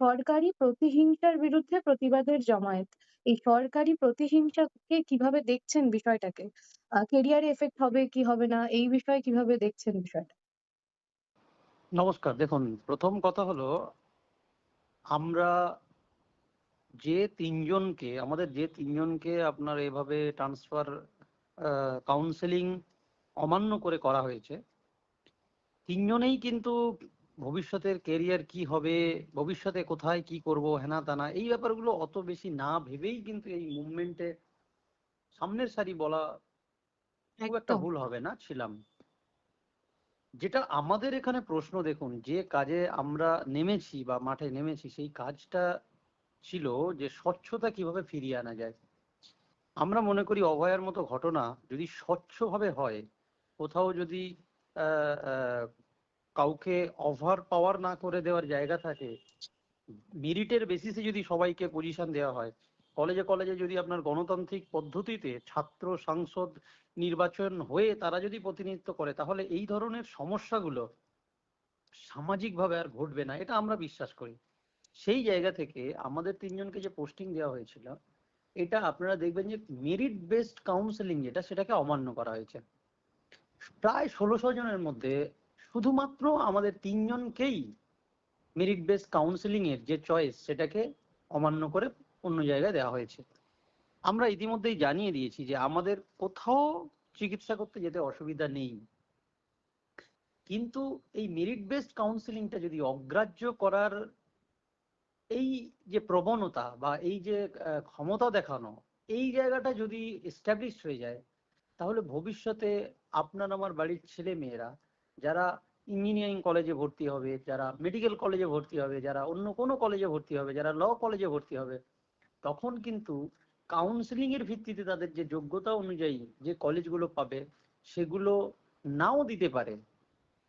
সরকারি প্রতিহিংসার বিরুদ্ধে প্রতিবাদের জমায়েত। এই সরকারি প্রতিহিংসাকে কিভাবে দেখছেন বিষয়টাকে? কেরিয়ারে এফেক্ট হবে কি হবে না এই বিষয়ে কিভাবে দেখছেন বিষয়টা? নমস্কার। দেখুন, ১ম কথা হলো আমরা যে ৩ জনকে আপনার এভাবে ট্রান্সফার কাউন্সেলিং অমান্য করে করা হয়েছে, ৩ জনেই কিন্তু ভবিষ্যতের কেরিয়ার কি হবে, ভবিষ্যতে কোথায় কি করব হেনা-তেনা এই ব্যাপারগুলো অত বেশি না ভেবেই কিন্তু এই মুভমেন্টে সামনের সারি বলা খুব একটা একদম। ভুল হবে না ছিলাম। যেটা আমাদের এখানে প্রশ্ন দেখুন, যে কাজে আমরা নেমেছি বা মাঠে নেমেছি সেই কাজটা ছিল যে স্বচ্ছতা কিভাবে ফিরিয়ে আনা যায়। আমরা মনে করি অভয়ার মতো ঘটনা যদি স্বচ্ছভাবে হয়, কোথাও যদি আহ, আহ, কাউকে ওভার পাওয়ার না করে দেওয়ার জায়গা থাকে, মেরিটের বেসিসে যদি সবাইকে পজিশন দেওয়া হয়, কলেজে কলেজে যদি আপনার গণতান্ত্রিক পদ্ধতিতে ছাত্র সাংসদ নির্বাচন হয়ে তারা যদি প্রতিনিধিত্ব করে, তাহলে এই ধরনের সমস্যাগুলো সামাজিকভাবে আর ঘটবে না, এটা আমরা বিশ্বাস করি। সেই জায়গা থেকে আমাদের ৩ জনকে যে পোস্টিং দেওয়া হয়েছিল, এটা আপনারা দেখবেন যে মেরিট বেসড কাউন্সেলিং যেটা, সেটাকে অমান্য করা হয়েছে। প্রায় ১৬০০ জনের মধ্যে শুধুমাত্র আমাদের ৩ জনকেই মেরিট বেসড কাউন্সেলিং এর যে চয়েস সেটাকে অমান্য করে অন্য জায়গায় দেওয়া হয়েছে। আমরা ইতিমধ্যেই জানিয়ে দিয়েছি যে আমাদের কোথাও চিকিৎসা করতে যেতে অসুবিধা নেই, কিন্তু এই মেরিট বেসড কাউন্সেলিংটা যদি অগ্রাহ্য করার এই যে প্রবণতা বা এই যে ক্ষমতা দেখানো, এই জায়গাটা যদি এস্টাবলিশ হয়ে যায়, তাহলে ভবিষ্যতে আপনার আমার বাড়ির ছেলে মেয়েরা যারা ইঞ্জিনিয়ারিং কলেজে ভর্তি হবে, যারা মেডিকেল কলেজে ভর্তি হবে, যারা অন্য কোনো কলেজে ভর্তি হবে, যারা ল কলেজে ভর্তি হবে, তখন কিন্তু কাউন্সেলিং এর ভিত্তিতে তাদের যে যোগ্যতা অনুযায়ী যে কলেজগুলো পাবে, সেগুলো নাও দিতে পারে।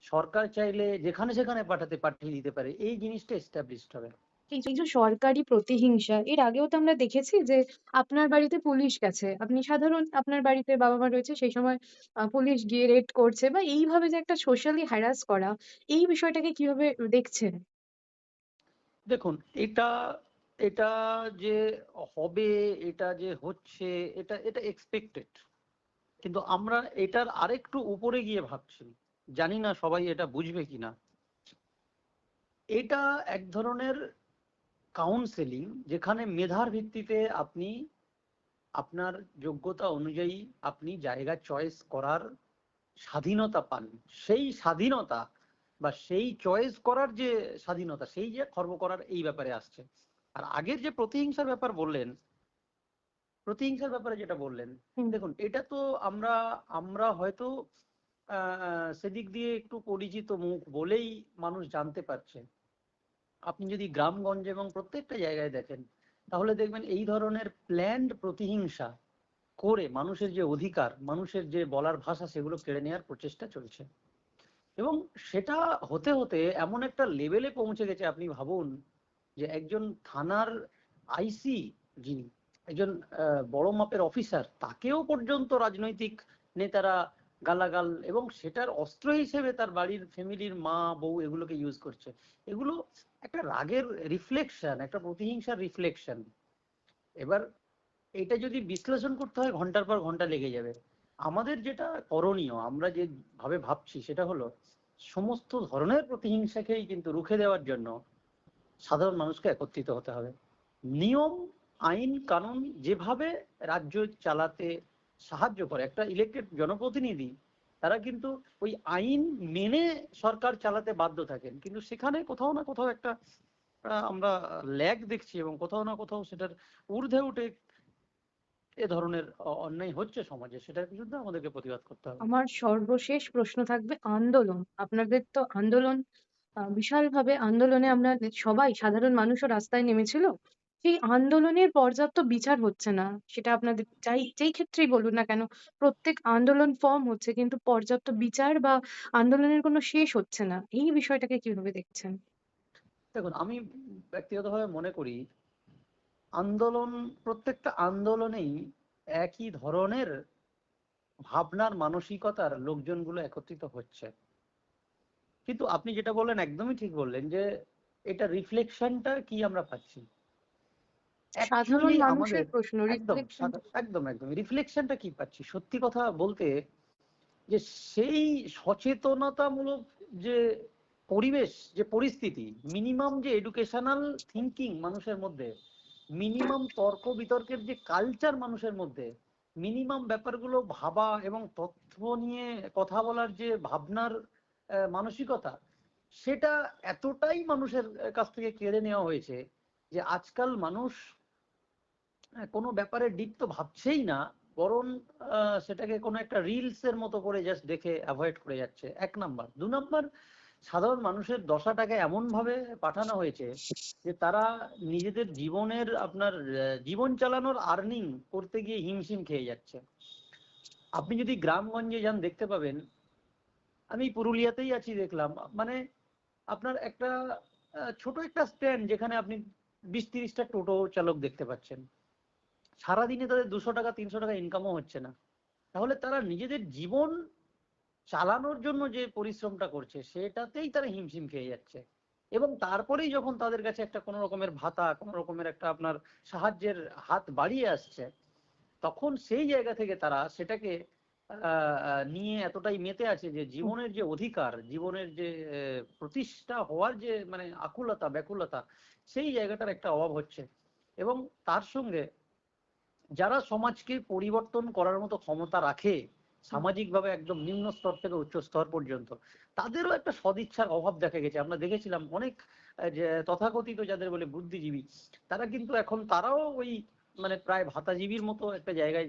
সরকার চাইলে যেখানে সেখানে পাঠিয়ে দিতে পারে, এই জিনিসটা এস্টাবলিশড হবে। এই যে সরকারি প্রতিহিংসা এর আগেও তো আমরা দেখেছি যে আপনার বাড়িতে পুলিশ গেছে। আপনি সাধারণ আপনার বাড়িতে বাবা-মা রয়েছে সেই সময় পুলিশ গিয়ে রেড করছে বা এইভাবে যে একটা সোশ্যালি হ্যারাস করা এই বিষয়টাকে কিভাবে দেখছেন? দেখুন, এটা এটা যে হবে, এটা যে হচ্ছে, এটা এটা এক্সপেক্টেড। কিন্তু আমরা এটার আরেকটু উপরে গিয়ে ভাবছি। জানি না সবাই এটা বুঝবে কিনা। এটা এক ধরনের কাউন্সেলিং যেখানে মেধার ভিত্তিতে আপনি আপনার যোগ্যতা অনুযায়ী আপনি জায়গা চয়েস করার স্বাধীনতা পান। সেই স্বাধীনতা বা সেই চয়েস করার যে স্বাধীনতা, সেই যে খর্ব করার এই ব্যাপারে আসছে। আর আগের যে প্রতিহিংসার ব্যাপার বললেন, প্রতিহিংসার ব্যাপারে যেটা বললেন, হুম। দেখুন এটা তো আমরা আমরা হয়তো সেদিক দিয়ে একটু পরিচিত মুখ বলেই মানুষ জানতে পারছে। আপনি যদি গ্রামগঞ্জে এবং প্রত্যেকটা জায়গায় দেখেন, তাহলে দেখবেন এই ধরনের প্ল্যান্ড প্রতিহিংসা করে মানুষের যে অধিকার, মানুষের যে বলার ভাষা, সেগুলো কেড়ে নেওয়ার প্রচেষ্টা চলছে। এবং সেটা হতে হতে এমন একটা লেভেলে পৌঁছে গেছে, আপনি ভাবুন যে একজন থানার আইসি, যিনি একজন বড় মাপের অফিসার, তাকেও পর্যন্ত রাজনৈতিক নেতারা গালাগাল এবং সেটার অস্ত্র হিসেবে তার বাড়ির ফ্যামিলির মা বউ এগুলোকে ইউজ করছে। এগুলো একটা রাগের রিফ্লেকশন, একটা প্রতিহিংসার রিফ্লেকশন। এবার এটা যদি বিশ্লেষণ করতে হয় ঘন্টার পর ঘন্টা লেগে যাবে। আমাদের যেটা করণীয়, আমরা যে ভাবে ভাবছি সেটা হলো সমস্ত ধরনের প্রতিহিংসাকেই কিন্তু রুখে দেওয়ার জন্য সাধারণ মানুষকে একত্রিত হতে হবে। নিয়ম, আইন, কানুন যেভাবে রাজ্য চালাতে সাহায্য করে একটা ইলেক্টেড জনপ্রতিনিধি, তারা কিন্তু ওই আইন মেনে সরকার চালাতে বাধ্য থাকেন, কিন্তু সেখানে কোথাও না কোথাও একটা আমরা ল্যাগ দেখছি এবং কোথাও না কোথাও সেটার ঊর্ধ্বে উঠে এ ধরনের অন্যায় হচ্ছে সমাজে, সেটার বিরুদ্ধে আমাদেরকে প্রতিবাদ করতে হবে। আমার সর্বশেষ প্রশ্ন থাকবে আন্দোলন। আপনাদের তো আন্দোলন বিশালভাবে আন্দোলনে আমরা সবাই সাধারণ মানুষও রাস্তায় নেমেছিল। সেই আন্দোলনের পর্যাপ্ত বিচার হচ্ছে না। সেটা আপনাদের যেই ক্ষেত্রেই বলুন না কেন, প্রত্যেক আন্দোলন ফর্ম হচ্ছে কিন্তু পর্যাপ্ত বিচার বা আন্দোলনের কোনো শেষ হচ্ছে না। এই বিষয়টাকে কিভাবে দেখছেন? দেখুন, আমি ব্যক্তিগতভাবে মনে করি আন্দোলন, প্রত্যেকটা আন্দোলনেই একই ধরনের ভাবনার মানসিকতার লোকজনগুলো একত্রিত হচ্ছে। কিন্তু আপনি যেটা বললেন একদমই ঠিক বললেন যে এটা রিফ্লেকশনটা কি আমরা পাচ্ছি সাধারণ অ্যাকচুয়ালি মানুষের আমাদের প্রশ্ন একদম রিফ্লেকশন। একদম একদম রিফ্লেকশনটা কি পাচ্ছি সত্যি কথা বলতে, যে সেই সচেতনতামূলক যে পরিবেশ, যে পরিস্থিতি, মিনিমাম যে এডুকেশনাল থিঙ্কিং মানুষের মধ্যে, মিনিমাম তর্ক বিতর্কের যে কালচার মানুষের মধ্যে, মিনিমাম ব্যাপারগুলো ভাবা এবং তথ্য নিয়ে কথা বলার যে ভাবনার মানসিকতা, সেটা এতটাই মানুষের কাছ থেকে কেড়ে নেওয়া হয়েছে যে আজকাল মানুষ কোনো ব্যাপারে ডিপ তো ভাবছেই না, বরং সেটাকে কোনো একটা রিলস এর মতো করে জাস্ট দেখে অ্যাভয়েড করে যাচ্ছে। এক নাম্বার। দু নাম্বার, সাধারণ মানুষের দশাটাকে এমন ভাবে পাঠানো হয়েছে যে তারা নিজেদের জীবনের আপনার জীবন চালানোর আর্নিং করতে গিয়ে হিমশিম খেয়ে যাচ্ছে। আপনি যদি গ্রামগঞ্জে যান দেখতে পাবেন, আমি পুরুলিয়াতেই আছি দেখলাম, মানে আপনার একটা ছোট একটা স্ট্যান্ড যেখানে আপনি 20-30টা টোটো চালক দেখতে পাচ্ছেন। সারাদিনে তাদের 200 টাকা 300 টাকা ইনকামও হচ্ছে না। তাহলে তারা নিজেদের জীবন চালানোর জন্য যে পরিশ্রমটা করছে সেটাতেই তারা হিমশিম খেয়ে যাচ্ছে। এবং তারপরেই যখন তাদের কাছে একটা কোনো রকমের ভাতা, কোনো রকমের একটা আপনার সাহায্যের হাত বাড়িয়ে আসছে, তখন সেই জায়গা থেকে তারা সেটাকে নিয়ে এতটাই মেতে আছে যে জীবনের যে অধিকার, জীবনের যে প্রতিষ্ঠা হওয়ার যে মানে আকুলতা ব্যাকুলতা, সেই জায়গাটার একটা অভাব হচ্ছে। এবং তার সঙ্গে যারা সমাজকে পরিবর্তন করার মতো ক্ষমতা রাখে, সামাজিকভাবে একদম নিম্ন স্তর থেকে উচ্চ স্তর পর্যন্ত, তাদেরও একটা সদিচ্ছার অভাব দেখা গেছে। আমরা দেখেছিলাম অনেক যে তথাকথিত যাদের বলে বুদ্ধিজীবী, তারা কিন্তু এখন তারাও ওই মানে প্রায় ভাতাজীবীর মতো একটা জায়গায়